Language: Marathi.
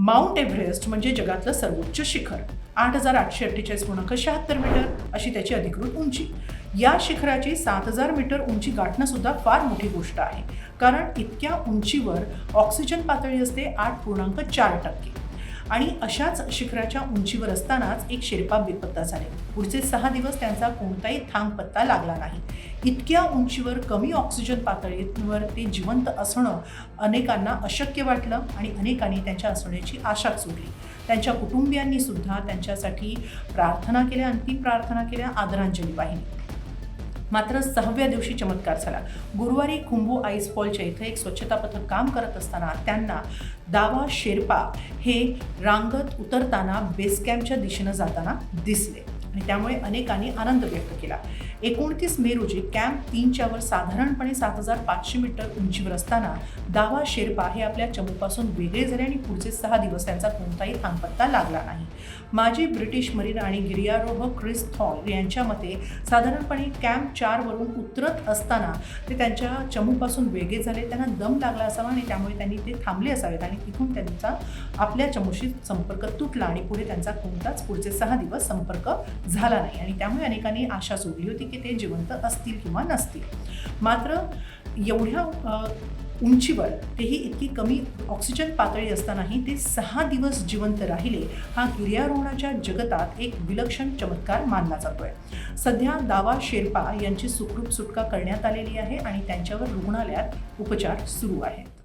माउंट एव्हरेस्ट म्हणजे जगातलं सर्वोच्च शिखर. 8,848.76 मीटर अशी त्याची अधिकृत उंची. या शिखराची 7,000 मीटर उंची गाठणं सुद्धा फार मोठी गोष्ट आहे, कारण इतक्या उंचीवर ऑक्सिजन पातळी असते 8.4%. आणि अशाच शिखराच्या उंचीवर असतानाच एक शेर्पा बेपत्ता झाले. पुढचे 6 दिवस त्यांचा कोणताही थांग पत्ता लागला नाही. इतक्या उंचीवर कमी ऑक्सिजन पातळीवर ते जिवंत असणं अनेकांना अशक्य वाटलं आणि अनेकांनी त्यांच्या असण्याची आशा सोडली. त्यांच्या कुटुंबियांनी सुद्धा त्यांच्यासाठी प्रार्थना केल्या, अंतिम प्रार्थना केल्या, आदरांजली वाहिली. मात्र 6व्या दिवशी चमत्कार झाला. गुरुवारी खुंबू आईस फॉलच्या इथं एक स्वच्छता पथक काम करत असताना त्यांना दावा शेर्पा हे रांगत उतरताना बेस कॅम्पच्या दिशेनं जाताना दिसले आणि त्यामुळे अनेकांनी आनंद व्यक्त केला. 29 मे रोजी कॅम्प 3च्या वर साधारणपणे 7,500 मीटर उंचीवर असताना दावा शेर्पा हे आपल्या चमूपासून वेगळे झाले आणि पुढचे 6 दिवस त्यांचा कोणताही थांगपत्ता लागला नाही. माजी ब्रिटिश मरीन आणि गिर्यारोहक क्रिस थॉल यांच्या मते साधारणपणे कॅम्प 4 वरून उतरत असताना ते त्यांच्या चमूपासून वेगळे झाले, त्यांना दम लागला असावा आणि त्यामुळे त्यांनी ते थांबले असावेत आणि तिथून त्यांचा आपल्या चमूशी संपर्क तुटला आणि पुढे त्यांचा कोणताच पुढचे 6 दिवस संपर्क झाला नाही आणि त्यामुळे अनेकांनी आशा सोडली होती की ते जिवंत असतील किंवा नसतील. मात्र एवढ्या उंचीवर तेही इतकी कमी ऑक्सिजन पातळी असतानाही ते 6 दिवस जिवंत राहिले, हा गिर्यारोहणाच्या जगतात एक विलक्षण चमत्कार मानला जातोय. सध्या दावा शेर्पा यांची सुखरूप सुटका करण्यात आलेली आहे आणि त्यांच्यावर रुग्णालयात उपचार सुरू आहेत.